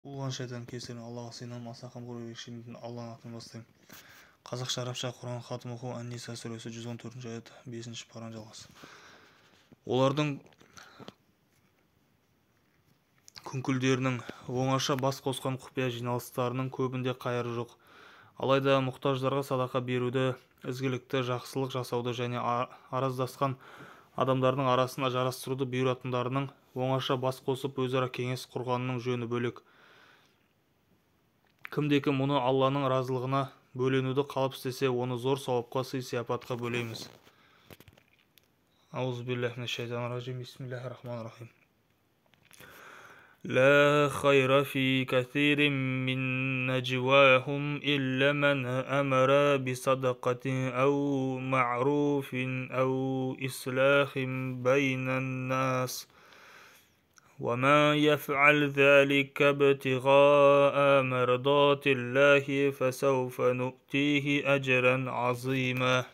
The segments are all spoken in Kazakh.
Улан шайтан кесірін Аллаға сыйынамын, аса қамқор ерекшелігін Алланың атынан бастаймын. Қазақша арабша Құран хатым оқу Ан-Ниса сүресі 114 аят 5 паран жалғасы. Олардың күңкілдерінің оңаша бас қосқан құпия жиналыстарының көбінде қайыры жоқ. Алайда мұқтаждарға садақа беруді, ізгілікті, жақсылық жасауды және араздасқан адамдардың арасына жарастыруды бұйыратындарының оңаша бас қосып өзара кеңес құрғанының жөні бөлек. Кімде-кім мұны Алланың разылығына бөленуді қалап істесе, оны зор сауапқа, сый-сияпатқа бөлейміз. Аузубиллахи минаш-шайтанир-ражим. Бисмиллахир-рахманир-рахим. لا خير في كثير من نجواهم إلا من أمر بصدقة أو معروف أو إصلاح بين الناس وما يفعل ذلك ابتغاء مرضات الله فسوف نؤتيه أجرا عظيما.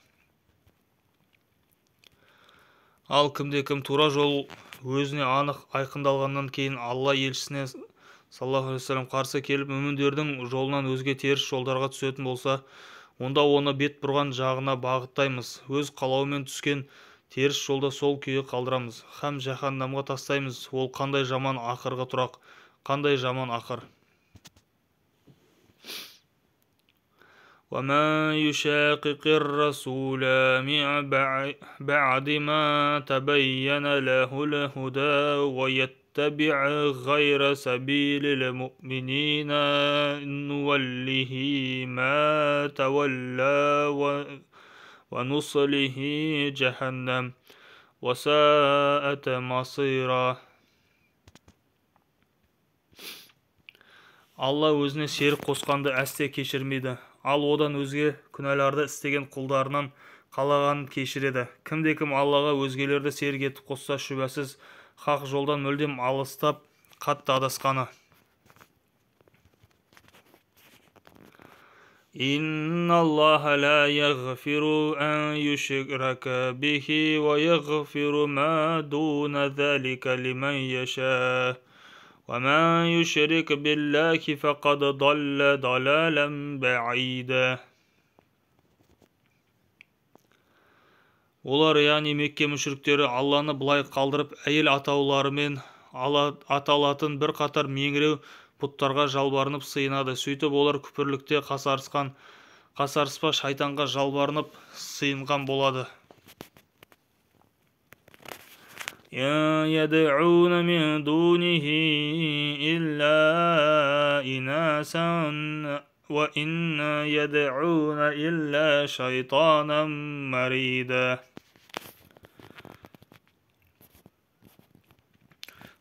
Ал кімде-кім тура жол өзіне анық айқындалғаннан кейін Алла елшісіне саллаллаху алейхи вассалам қарсы келіп мүміндердің жолынан өзге теріс жолдарға түсетін болса, онда оны бет бұрған жағына бағыттаймыз. Өз қалауымен түскен теріс жолда сол күйі қалдырамыз. Һәм жаһаннамға тастаймыз. Ол қандай жаман ақырға тұрақ, қандай жаман ақыр. وَمَا يُشَاقِقِ الرَّسُولَ مِنْ بَعْدِ مَا تَبَيَّنَ لَهُ الْهُدَى وَيَتَّبِعْ غَيْرَ سَبِيلِ الْمُؤْمِنِينَ نُوَلِّهِ مَا تَوَلَّى وَنُصْلِهِ جَهَنَّمَ وَسَاءَتْ مَصِيرًا. Алла өзіне серік қосқанды әсте кешірмейді. Ал одан өзге күнәларды істеген құлдарынан қалағанын кешіреді. Кімде-кім Аллаға өзгелерді серік етіп қосса, шүбәсіз хақ жолдан мүлдем алыстап қатты адасқаны. Инна Аллаха ла яғфиру ан юшрака бихи ва яғфиру ма дуна залика лиман яша. وَمَا يُشْرِكْ بِاللَّهِ فَقَدْ ضَلَّ ضَلَالًا بَعِيدًا. Олар, яғни Мекке мүшриктері, Алланы былай қалдырып, әйел атауларымен аталатын бір қатар меңіреу пұттарға жалбарынып сыйынады. Сөйтіп олар күпірлікте қасарыспа шайтанға жалбарынып сыйынған болады. يدعون من دونه إلا إناثا وإن يدعون إلا شيطانا مريدا.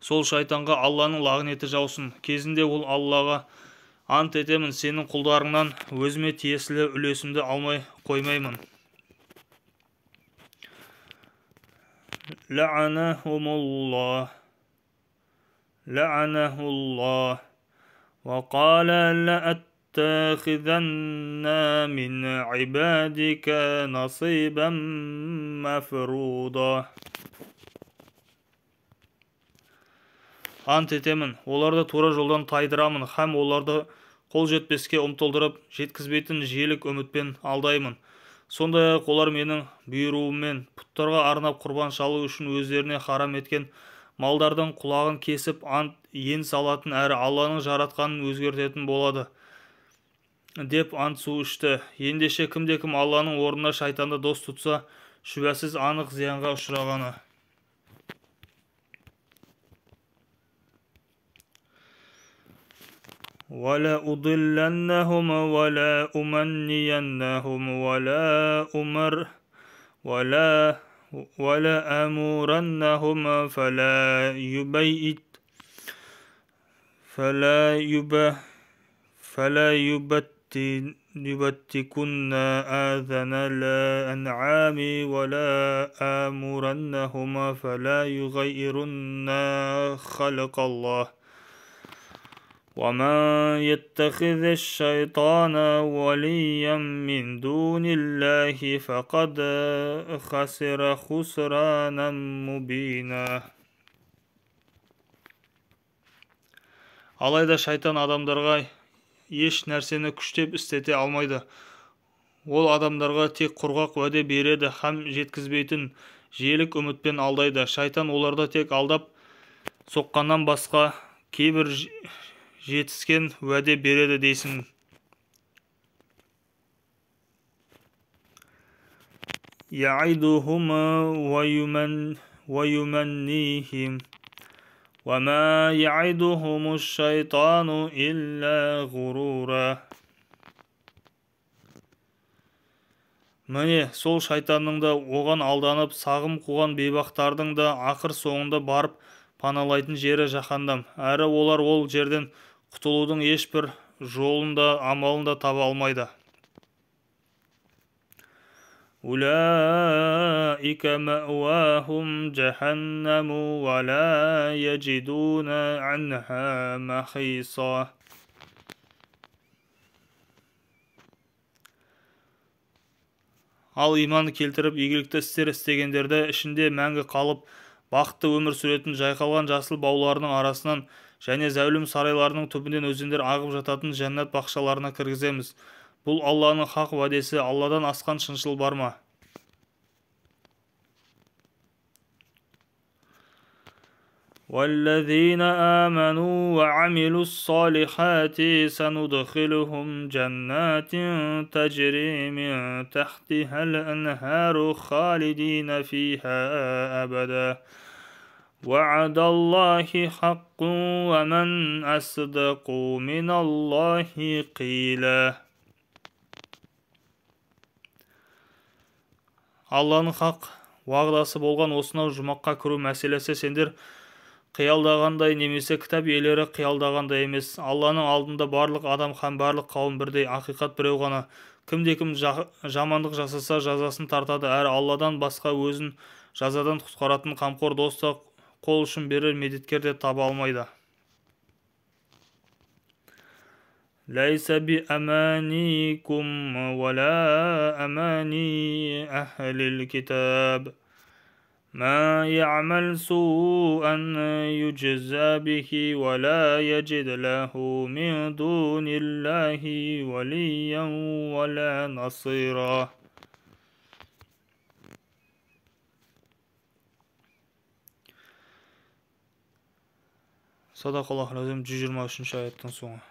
Сол шайтанға Алланың лағнеті жаусын. Кезінде ол Аллаға ант етемін, сенің құлдарыңнан өзіме тиесілі үлесімді алмай қоймаймын. لعنهم الله وقال لأتخذن من عبادك نصيبا مفروضا. Ант етемін, оларды тура жолдан тайдырамын, һәм оларды қол жетпеске ұмтылдырып, жеткізбейтін желік үмітпен алдаймын. Сондай-ақ олар менің бұйыруыммен пұттарға арнап құрбан шалу үшін өздеріне харам еткен малдардың құлағын кесіп ант ен салатын әрі Алланың жаратқанын өзгертетін болады деп ант су ішті. Ендеше кімде-кім Алланың орнына шайтанды дос тұтса, шүбәсіз анық зиянға ұшырағаны. ولا أضلنهم ولا أمنينهم ولا أمرنهم فلا يبتكن آذان الأنعام ولا أمرنهم فلا يغيرن خلق الله وَمَا يَتَّخِذِ الشَّيْطَانَ وَلِيًّا مِّن دُونِ اللَّهِ فَقَدْ خَسِرَ خُسْرَانًا مُبِينًا. Алайда шайтан адамдарға еш нәрсені күштеп істете алмайды. Ол адамдарға тек құрғақ уәде береді һәм жеткізбейтін желік үмітпен алдайды. Шайтан оларды тек алдап соққаннан басқа кейбір жетіскен уәде береді дейсің. يعدهم ويمنيهم وما يعدهم الشيطان إلا غرورا. Міне, сол шайтанның да оған алданып, сағым қуған бейбақтардың да ақыр соңында барып паналайтын жері жаһаннам. Әрі олар ол жерден құтылудың ешбір жолын да, амалын да таба алмайды. أولئك مأواهم جهنم ولا يجدون عنها محيصا. Ал иман келтіріп, игілікті істер істегендерді ішінде мәңгі қалып, бақытты өмір сүретін жайқалған жасыл бауларының арасынан және зәулім сарайларының түбінен өзендер ағып жататын жәннат бақшаларына кіргіземіз. Бұл Алланың хақ уәдесі, Алладан асқан шыншыл бар ма? وَالَّذِينَ آمَنُوا وَعَمِلُوا الصَّالِحَاتِ سَنُدْخِلُهُمْ جَنَّاتٍ تَجْرِي مِنْ تَحْتِهَا الْأَنْهَارُ خَالِدِينَ فِيهَا أَبَدًا وَعْدَ اللَّهِ حَقٌّ وَمَنْ أَصْدَقُ مِنَ اللَّهِ قِيلًا. Алланың хақ уағдасы болған осынау жұмаққа кіру мәселесі сендер қиялдағандай немесе кітап иелері қиялдағандай емес. Алланың алдында барлық адам һәм барлық қауым бірдей, ақиқат біреу ғана. Кімде-кім жамандық жасаса жазасын тартады, әрі Алладан басқа өзін жазадан құтқаратын қамқор дос та, қол ұшын берер медеткер де таба алмайды. ليس بأمانيكم ولا أماني أهل الكتاب ما يعمل سوءا يجزى به ولا يجد له من دون الله وليا ولا نصيرا. Sadaqallahu lazim 123. ayetten sonra.